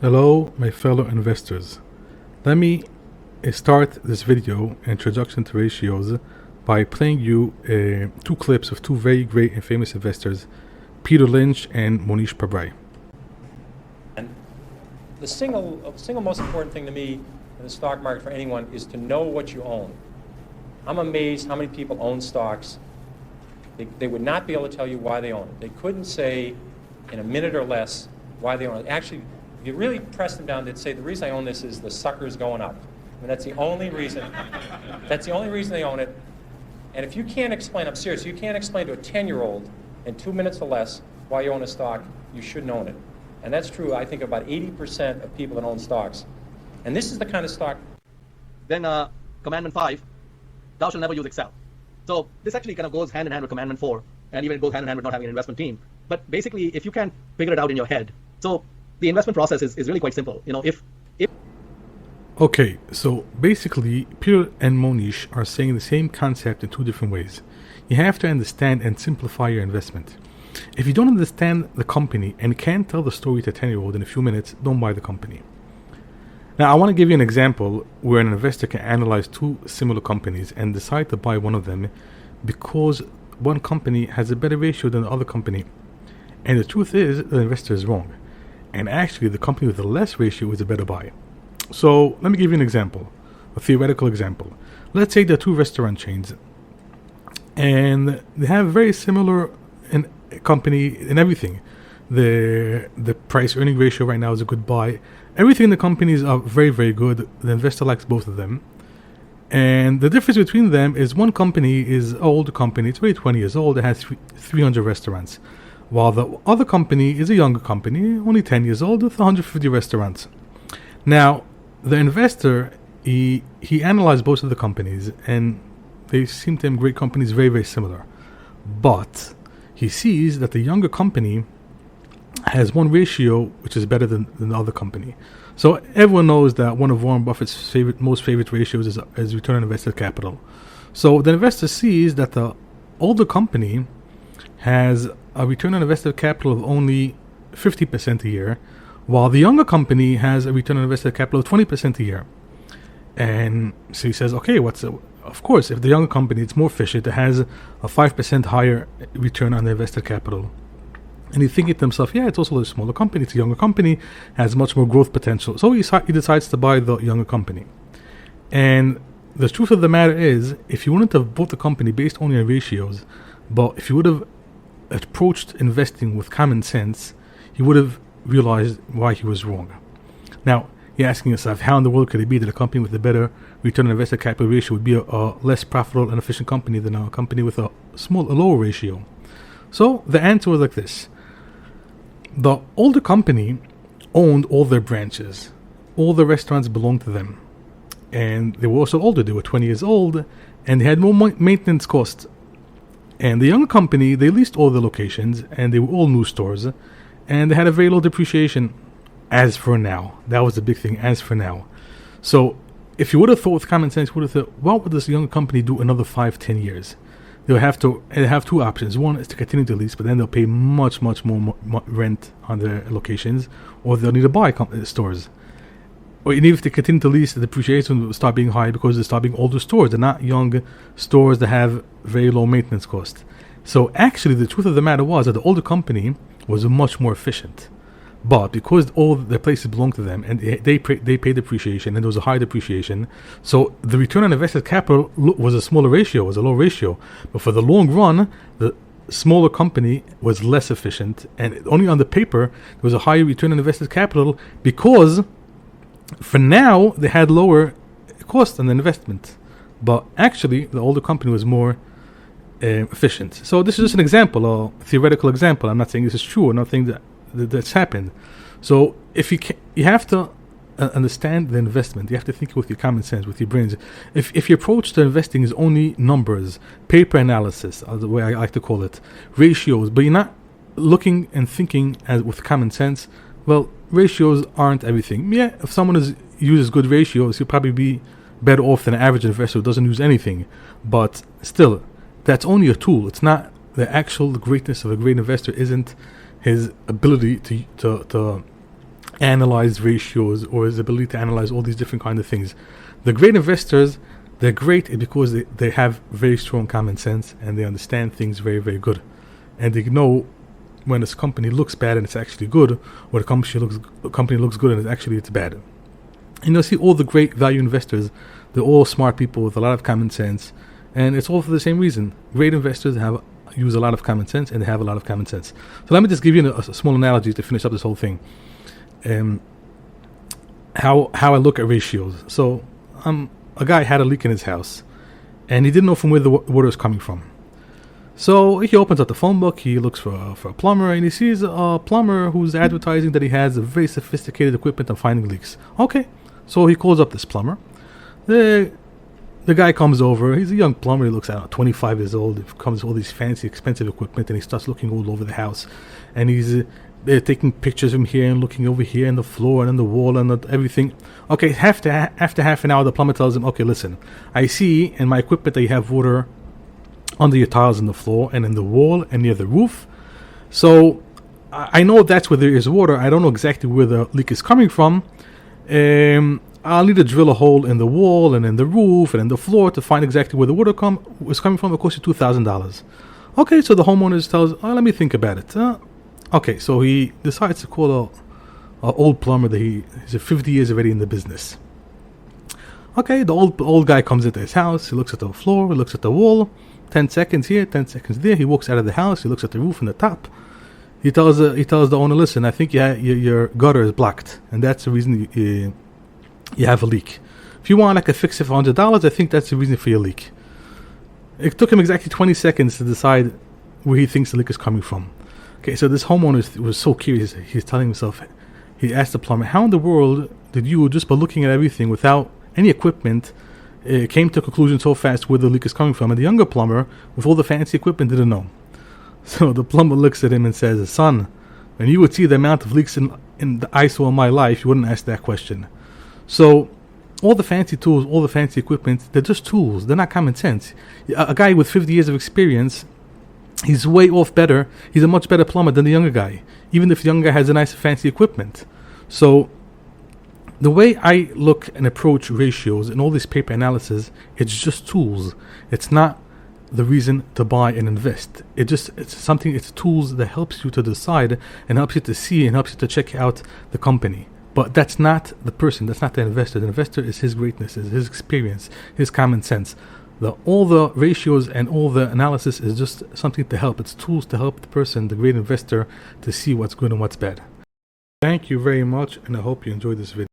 Hello, my fellow investors. Let me start this video, Introduction to Ratios, by playing you two clips of two very great and famous investors, Peter Lynch and Monish Pabrai. And the single most important thing to me in the stock market for anyone is to know what you own. I'm amazed how many people own stocks. They would not be able to tell you why they own it. They couldn't say in a minute or less why they own it. Actually, if you really press them down, they'd say the reason I own this is the sucker's going up. And that's the only reason. That's the only reason they own it. And if you can't explain, I'm serious, you can't explain to a 10-year-old in 2 minutes or less why you own a stock, you shouldn't own it. And that's true, I think, about 80% of people that own stocks. And this is the kind of stock. Then Commandment 5, thou shalt never use Excel. So this actually kind of goes hand in hand with Commandment 4, and even it goes hand in hand with not having an investment team. But basically, if you can't figure it out in your head, so the investment process is really quite simple. You know, if Okay, so basically, Peter and Monish are saying the same concept in two different ways. You have to understand and simplify your investment. If you don't understand the company and can't tell the story to a 10-year-old in a few minutes, don't buy the company. Now, I want to give you an example where an investor can analyze two similar companies and decide to buy one of them because one company has a better ratio than the other company. And the truth is, the investor is wrong. And actually, the company with the less ratio is a better buy. So, let me give you an example, a theoretical example. Let's say there are two restaurant chains, and they have very similar company in everything. The price-earning ratio right now is a good buy. Everything in the companies are very, very good. The investor likes both of them. And the difference between them is one company is an old company. It's already 20 years old. It has 300 restaurants. While the other company is a younger company, only 10 years old, with 150 restaurants. Now, the investor, he analyzed both of the companies, and they seem to him great companies, very, very similar. But he sees that the younger company has one ratio which is better than the other company. So everyone knows that one of Warren Buffett's most favorite ratios is return on invested capital. So the investor sees that the older company has a return on invested capital of only 50% a year, while the younger company has a return on invested capital of 20% a year. And so he says, okay, of course, if the younger company is more efficient, it has a 5% higher return on the invested capital. And he's thinking to himself, yeah, it's also a smaller company, it's a younger company, has much more growth potential. So he decides to buy the younger company. And the truth of the matter is, if you wouldn't have bought the company based only on ratios, but if you would have approached investing with common sense, he would have realized why he was wrong. Now, you're asking yourself, how in the world could it be that a company with a better return on invested capital ratio would be a less profitable and efficient company than a company with a lower ratio? So the answer was like this. The older company owned all their branches. All the restaurants belonged to them. And they were also older. They were 20 years old, and they had more maintenance costs. And the younger company, they leased all the locations, and they were all new stores, and they had a very low depreciation. As for now, that was the big thing, as for now. So if you would have thought with common sense, you would have thought, what would this younger company do another 5-10 years? They'll have two options. One is to continue to lease, but then they'll pay much more rent on their locations, or they'll need to buy stores. Or even if they continue to lease, the depreciation will start being high because they start being older stores. They're not young stores that have very low maintenance costs. So actually, the truth of the matter was that the older company was much more efficient. But because all the places belong to them and they pay depreciation, and there was a high depreciation, so the return on invested capital was a smaller ratio, was a low ratio. But for the long run, the smaller company was less efficient, and only on the paper there was a higher return on invested capital because for now they had lower cost on the investment. But actually, the older company was more efficient. So this is just an example, a theoretical example. I'm not saying this is true. I'm not saying that's happened. So if you have to understand the investment, you have to think with your common sense, with your brains. If your approach to investing is only numbers, paper analysis, the way I like to call it, ratios, but you're not looking and thinking with common sense, well, ratios aren't everything. Yeah, if someone uses good ratios, he'll probably be better off than an average investor who doesn't use anything. But still, that's only a tool. It's not the actual greatness of a great investor isn't his ability to analyze ratios or his ability to analyze all these different kind of things. The great investors, they're great because they have very strong common sense and they understand things very, very good. And they know when this company looks bad and it's actually good, or the company looks good and it's bad. And you'll see all the great value investors, they're all smart people with a lot of common sense, and it's all for the same reason. Great investors use a lot of common sense, and they have a lot of common sense. So let me just give you a small analogy to finish up this whole thing. How I look at ratios. So a guy had a leak in his house, and he didn't know from where the water is coming from. So he opens up the phone book, he looks for a plumber, and he sees a plumber who's advertising that he has a very sophisticated equipment on finding leaks. Okay, so he calls up this plumber. The guy comes over, he's a young plumber, he looks 25 years old, he comes with all these fancy, expensive equipment, and he starts looking all over the house. And he's taking pictures from here and looking over here and the floor and on the wall and everything. Okay, after half an hour, the plumber tells him, okay, listen, I see in my equipment that you have water under your tiles on the floor and in the wall and near the roof. So I know that's where there is water. I don't know exactly where the leak is coming from. I'll need to drill a hole in the wall and in the roof and in the floor to find exactly where the water is coming from. It costs you $2,000. Okay, so the homeowner tells, let me think about it. Okay, so he decides to call a old plumber that he's 50 years already in the business. Okay, the old guy comes into his house. He looks at the floor. He looks at the wall. 10 seconds here, 10 seconds there. He walks out of the house. He looks at the roof and the top. He tells the owner, listen, I think your gutter is blocked, and that's the reason you have a leak. If you want like a fix it for $100, I think that's the reason for your leak. It took him exactly 20 seconds to decide where he thinks the leak is coming from. Okay, so this homeowner was so curious. He's telling himself, he asked the plumber, how in the world did you, just by looking at everything without any equipment, came to a conclusion so fast where the leak is coming from? And the younger plumber, with all the fancy equipment, didn't know. So the plumber looks at him and says, son, when you would see the amount of leaks in the I saw in my life, you wouldn't ask that question. So all the fancy tools, all the fancy equipment, they're just tools. They're not common sense. A guy with 50 years of experience, he's way off better. He's a much better plumber than the younger guy, even if the younger guy has a nice fancy equipment. So the way I look and approach ratios and all this paper analysis, it's just tools. It's not the reason to buy and invest. It's tools that helps you to decide and helps you to see and helps you to check out the company. But that's not the person, that's not the investor. The investor is his greatness, is his experience, his common sense. All the ratios and all the analysis is just something to help. It's tools to help the person, the great investor, to see what's good and what's bad. Thank you very much, and I hope you enjoyed this video.